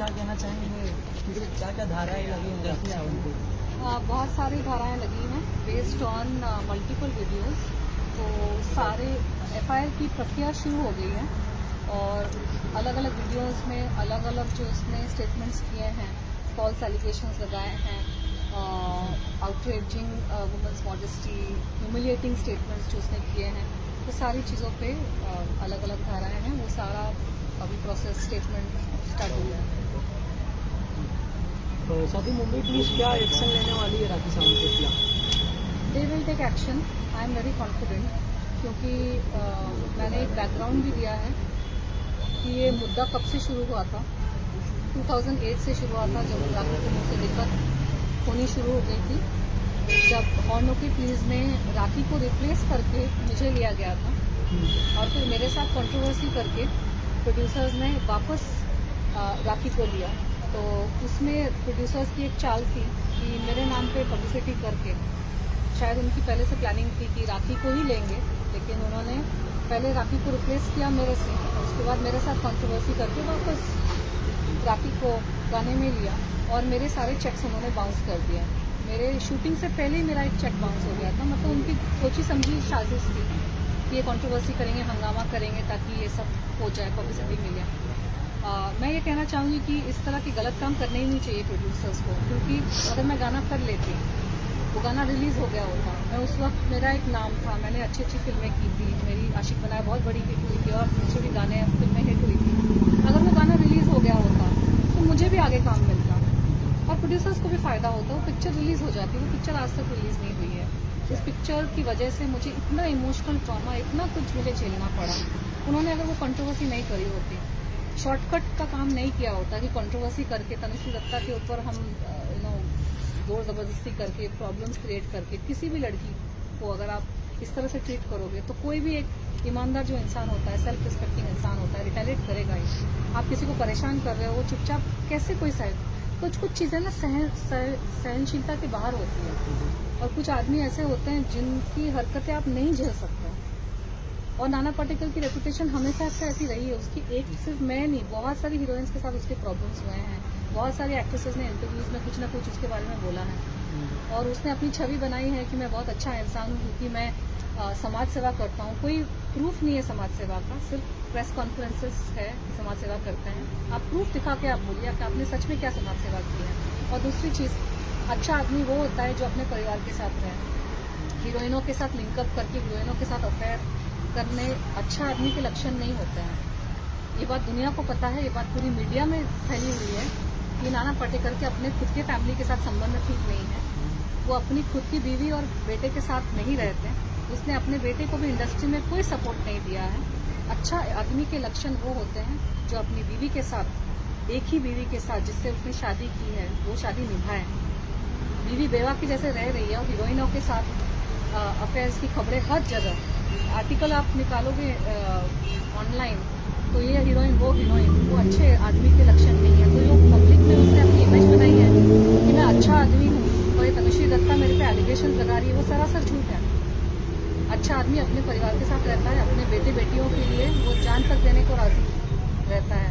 क्या कहना चाहेंगे, क्या क्या धाराएं लगी हैं? बहुत सारी धाराएं लगी हैं बेस्ड ऑन मल्टीपल वीडियोस। तो सारे एफआईआर की प्रक्रिया शुरू हो गई है और अलग अलग वीडियोस में अलग अलग जो उसने स्टेटमेंट्स किए हैं, फॉल्स एलिगेशंस लगाए हैं, outraging women's modesty, humiliating statements जो उसने किए हैं, तो सारी चीज़ों पे अलग अलग धाराएं हैं। वो सारा अभी प्रोसेस स्टेटमेंट स्टार्ट हो गया है। तो साथ ही मुंबई पुलिस क्या एक्शन लेने वाली है राखी सावंत के खिलाफ? They will take action, I am very confident, क्योंकि मैंने एक बैकग्राउंड भी दिया है कि ये मुद्दा कब से शुरू हुआ था। 2008 से शुरू हुआ था, जब राखी को मुझसे दिक्कत होनी शुरू हो गई थी, जब हॉर्न की प्लीज में राखी को रिप्लेस करके मुझे लिया गया था और फिर मेरे साथ कंट्रोवर्सी करके प्रोड्यूसर्स ने वापस राखी को लिया। तो उसमें प्रोड्यूसर्स की एक चाल थी कि मेरे नाम पे पब्लिसिटी करके, शायद उनकी पहले से प्लानिंग थी कि राखी को ही लेंगे, लेकिन उन्होंने पहले राखी को रिप्लेस किया मेरे से, उसके बाद मेरे साथ कंट्रोवर्सी करके वापस राखी को गाने में लिया और मेरे सारे चेक्स उन्होंने बाउंस कर दिया। मेरे शूटिंग से पहले ही मेरा एक चेक बाउंस हो गया था। मतलब उनकी सोची समझी साजिश थी कि ये कंट्रोवर्सी करेंगे, हंगामा करेंगे ताकि ये सब हो जाए, पब्लिसिटी मिले। मैं ये कहना चाहूँगी कि इस तरह के गलत काम करने ही नहीं चाहिए प्रोड्यूसर्स को, क्योंकि अगर मैं गाना कर लेती, वो गाना रिलीज़ हो गया होता, मैं उस वक्त मेरा एक नाम था, मैंने अच्छी अच्छी फिल्में की थी, मेरी आशिक बनाया बहुत बड़ी हिट हुई थी और दूसरे भी गाने फिल्में हिट हुई थी। अगर वो गाना रिलीज़ हो गया होता तो मुझे भी आगे काम मिलता और प्रोड्यूसर्स को भी फ़ायदा होता। वो पिक्चर रिलीज़ हो जाती, वो पिक्चर आज तक रिलीज़ नहीं हुई है। इस पिक्चर की वजह से मुझे इतना इमोशनल ट्रॉमा, इतना कुछ मुझे झेलना पड़ा। उन्होंने अगर वो कंट्रोवर्सी नहीं करी होती, शॉर्टकट का काम नहीं किया होता कि कंट्रोवर्सी करके तनुश्री दत्ता के ऊपर हम जोर जबरदस्ती करके प्रॉब्लम्स क्रिएट करके किसी भी लड़की को अगर आप इस तरह से ट्रीट करोगे, तो कोई भी एक ईमानदार जो इंसान होता है, सेल्फ रिस्पेक्टिंग इंसान होता है, रिटेलिएट करेगा ही। आप किसी को परेशान कर रहे हो, वो चुपचाप कैसे कोई कुछ चीज़ें ना सहनशीलता के बाहर होती है और कुछ आदमी ऐसे होते हैं जिनकी हरकतें आप नहीं झेल सकते। और नाना पाटेकर की रेपुटेशन हमेशा से ऐसी रही है। उसकी एक सिर्फ मैं नहीं, बहुत सारी हीरोइंस के साथ उसके प्रॉब्लम्स हुए हैं। बहुत सारी एक्ट्रेसेस ने इंटरव्यूज में कुछ ना कुछ उसके बारे में बोला है और उसने अपनी छवि बनाई है कि मैं बहुत अच्छा इंसान हूँ क्योंकि मैं समाज सेवा करता हूँ। कोई प्रूफ नहीं है समाज सेवा का, सिर्फ प्रेस कॉन्फ्रेंसेस है कि समाज सेवा करते हैं। आप प्रूफ दिखा के आप बोलिए कि आपने सच में क्या समाज सेवा की है। और दूसरी चीज़, अच्छा आदमी वो होता है जो अपने परिवार के साथ रहे। हीरोइनों के साथ लिंकअप करके हीरोइनों के साथ अफेयर करने अच्छा आदमी के लक्षण नहीं होते हैं। ये बात दुनिया को पता है, ये बात पूरी मीडिया में फैली हुई है कि नाना पाटेकर के अपने खुद के फैमिली के साथ संबंध ठीक नहीं है। वो अपनी खुद की बीवी और बेटे के साथ नहीं रहते। उसने अपने बेटे को भी इंडस्ट्री में कोई सपोर्ट नहीं दिया है। अच्छा आदमी के लक्षण वो होते हैं जो अपनी बीवी के साथ, एक ही बीवी के साथ जिससे उसने शादी की है, वो शादी निभाए। बीवी बेवा की जैसे रह रही है और हीरोइनों के साथ अफेयर्स की खबरें हर जगह, आर्टिकल आप निकालोगे ऑनलाइन तो ये हीरोइन वो अच्छे आदमी के लक्षण नहीं है। तो जो पब्लिक में उसने अपनी इमेज बनाई है कि मैं अच्छा आदमी हूँ और ये तनुश्री दत्ता मेरे पे एलिगेशन लगा रही है, वो सरासर झूठ है। अच्छा आदमी अपने परिवार के साथ रहता है, अपने बेटे बेटियों के लिए वो जान तक देने को राजी रहता है।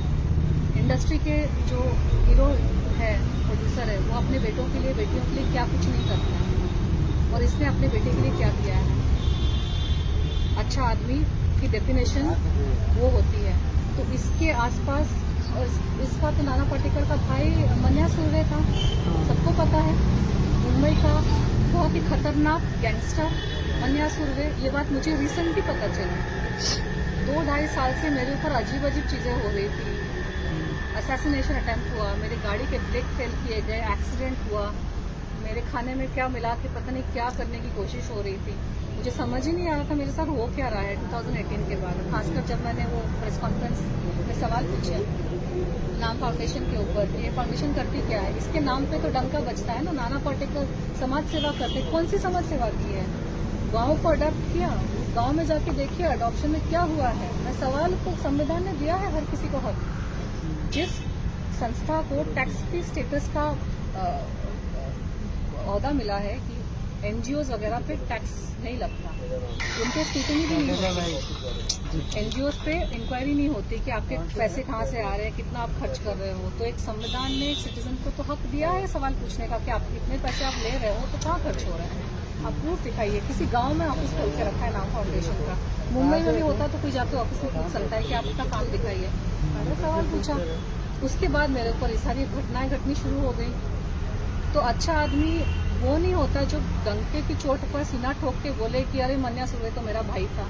इंडस्ट्री के जो हीरो है, प्रोड्यूसर है, वो अपने बेटों के लिए बेटियों के लिए क्या कुछ नहीं करता है और इसने अपने बेटे के लिए क्या किया है। अच्छा आदमी की डेफिनेशन वो होती है। तो इसके आसपास इसका तो नाना पाटेकर का भाई मन्या सुर्वे था, सबको पता है, मुंबई का बहुत ही खतरनाक गैंगस्टर मन्या सुर्वे। ये बात मुझे रिसेंटली पता चली। 2-2.5 साल से मेरे ऊपर अजीब अजीब चीज़ें हो रही थी। असैसिनेशन अटेम्प्ट हुआ, मेरी गाड़ी के ब्रेक फेल किए गए, एक्सीडेंट हुआ, मेरे खाने में क्या मिला के पता नहीं क्या करने की कोशिश हो रही थी। मुझे समझ ही नहीं आ रहा था मेरे साथ हो क्या रहा है 2018 के बाद, खासकर जब मैंने वो प्रेस कॉन्फ्रेंस में सवाल पूछे नाम फाउंडेशन के ऊपर, ये फाउंडेशन करती क्या है। इसके नाम पे तो डंका बजता है ना, नाना पाटेकर समाज सेवा करते। कौन सी समाज सेवा की है? गाँव को अडॉप्ट किया, गाँव में जाके देखिए अडॉप्शन में क्या हुआ है। मैं सवाल को संविधान ने दिया है हर किसी को हक। जिस संस्था को टैक्स फ्री स्टेटस का औहदा मिला है कि एनजीओ वगैरह पे टैक्स नहीं लगता, उनके स्क्रूटनी भी नहीं होती, एनजीओ पे इंक्वायरी नहीं होती कि आपके पैसे कहाँ से आ रहे हैं, कितना आप खर्च कर रहे हो। तो एक संविधान ने एक सिटीजन को तो हक दिया है सवाल पूछने का कि आप इतने पैसे आप ले रहे हो तो कहाँ खर्च हो रहे हैं, आप प्रूफ दिखाइए। किसी गांव में ऑफिस खोल के रखा है नाम फाउंडेशन का, मुंबई में भी होता तो कोई जाके ऑफिस में पूछ सकता है कि आप अपना काम दिखाइए। मैंने सवाल पूछा, उसके बाद मेरे ऊपर ये सारी घटनाएं घटनी शुरू हो गई। तो अच्छा आदमी वो नहीं होता जो डंके की चोट पर सीना ठोक के बोले कि अरे मन्या सुर्वे तो मेरा भाई था।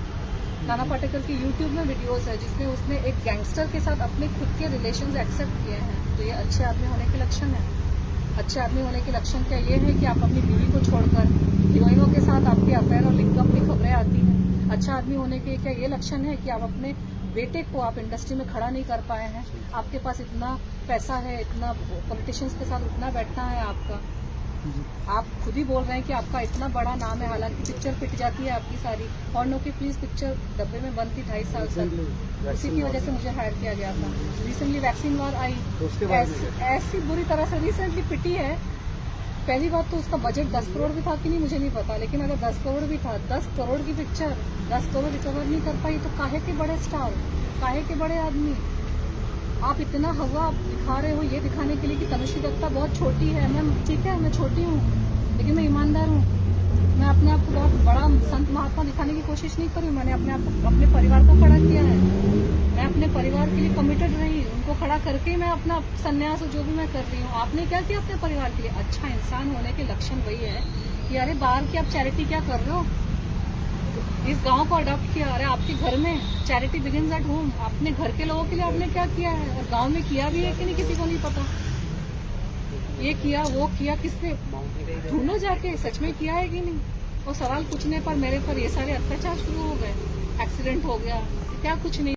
नाना पाटेकर की यूट्यूब में वीडियोस है जिसमें उसने एक गैंगस्टर के साथ अपने खुद के रिलेशंस एक्सेप्ट किए हैं। तो ये अच्छे आदमी होने के लक्षण है। अच्छे आदमी होने के लक्षण क्या ये है कि आप अपनी बीवी को छोड़कर हीरोइनों के साथ आपके अफेयर और लिंकअप की खबरें आती हैं। अच्छा आदमी होने के क्या ये लक्षण है कि आप अपने बेटे को आप इंडस्ट्री में खड़ा नहीं कर पाए हैं, आपके पास इतना पैसा है, इतना पॉलिटिशियंस के साथ उठना बैठना है आपका, आप खुद ही बोल रहे हैं कि आपका इतना बड़ा नाम है, हालांकि पिक्चर पिट जाती है आपकी सारी। और नो की प्लीज पिक्चर डब्बे में बंद थी 2.5 साल तक, उसी की वजह से मुझे हायर किया गया था। रिसेंटली वैक्सीन वार आई, ऐसी बुरी तरह से रिसेंटली पिटी है। पहली बात तो उसका बजट 10 करोड़ भी था कि नहीं मुझे नहीं पता, लेकिन अगर 10 करोड़ भी था, 10 करोड़ की पिक्चर 10 करोड़ रिकवर नहीं कर पाई तो काहे के बड़े स्टार, काहे के बड़े आदमी। आप इतना हवा दिखा रहे हो ये दिखाने के लिए कि तनुश्री दत्ता बहुत छोटी है। मैं ठीक है, मैं छोटी हूँ लेकिन मैं ईमानदार हूँ। मैं अपने आप को बहुत बड़ा संत महात्मा दिखाने की कोशिश नहीं करी। मैंने अपने आप को, अपने परिवार को खड़ा किया है। मैं अपने परिवार के लिए कमिटेड रही, उनको खड़ा करके ही मैं अपना संन्यास जो भी मैं कर रही हूँ। आपने क्या किया अपने परिवार के लिए? अच्छा इंसान होने के लक्षण वही है कि अरे बाहर की आप चैरिटी क्या कर रहे हो, इस गांव को अडॉप्ट किया। अरे आपके घर में चैरिटी बिगिंस एट होम। अपने घर के लोगों के लिए आपने क्या किया है और गांव में किया भी है कि नहीं किसी को नहीं पता। ये किया वो किया, किसने ढूंढो जाके सच में किया है कि नहीं। और सवाल पूछने पर मेरे पर ये सारे अत्याचार शुरू हो गए, एक्सीडेंट हो गया, क्या कुछ नहीं।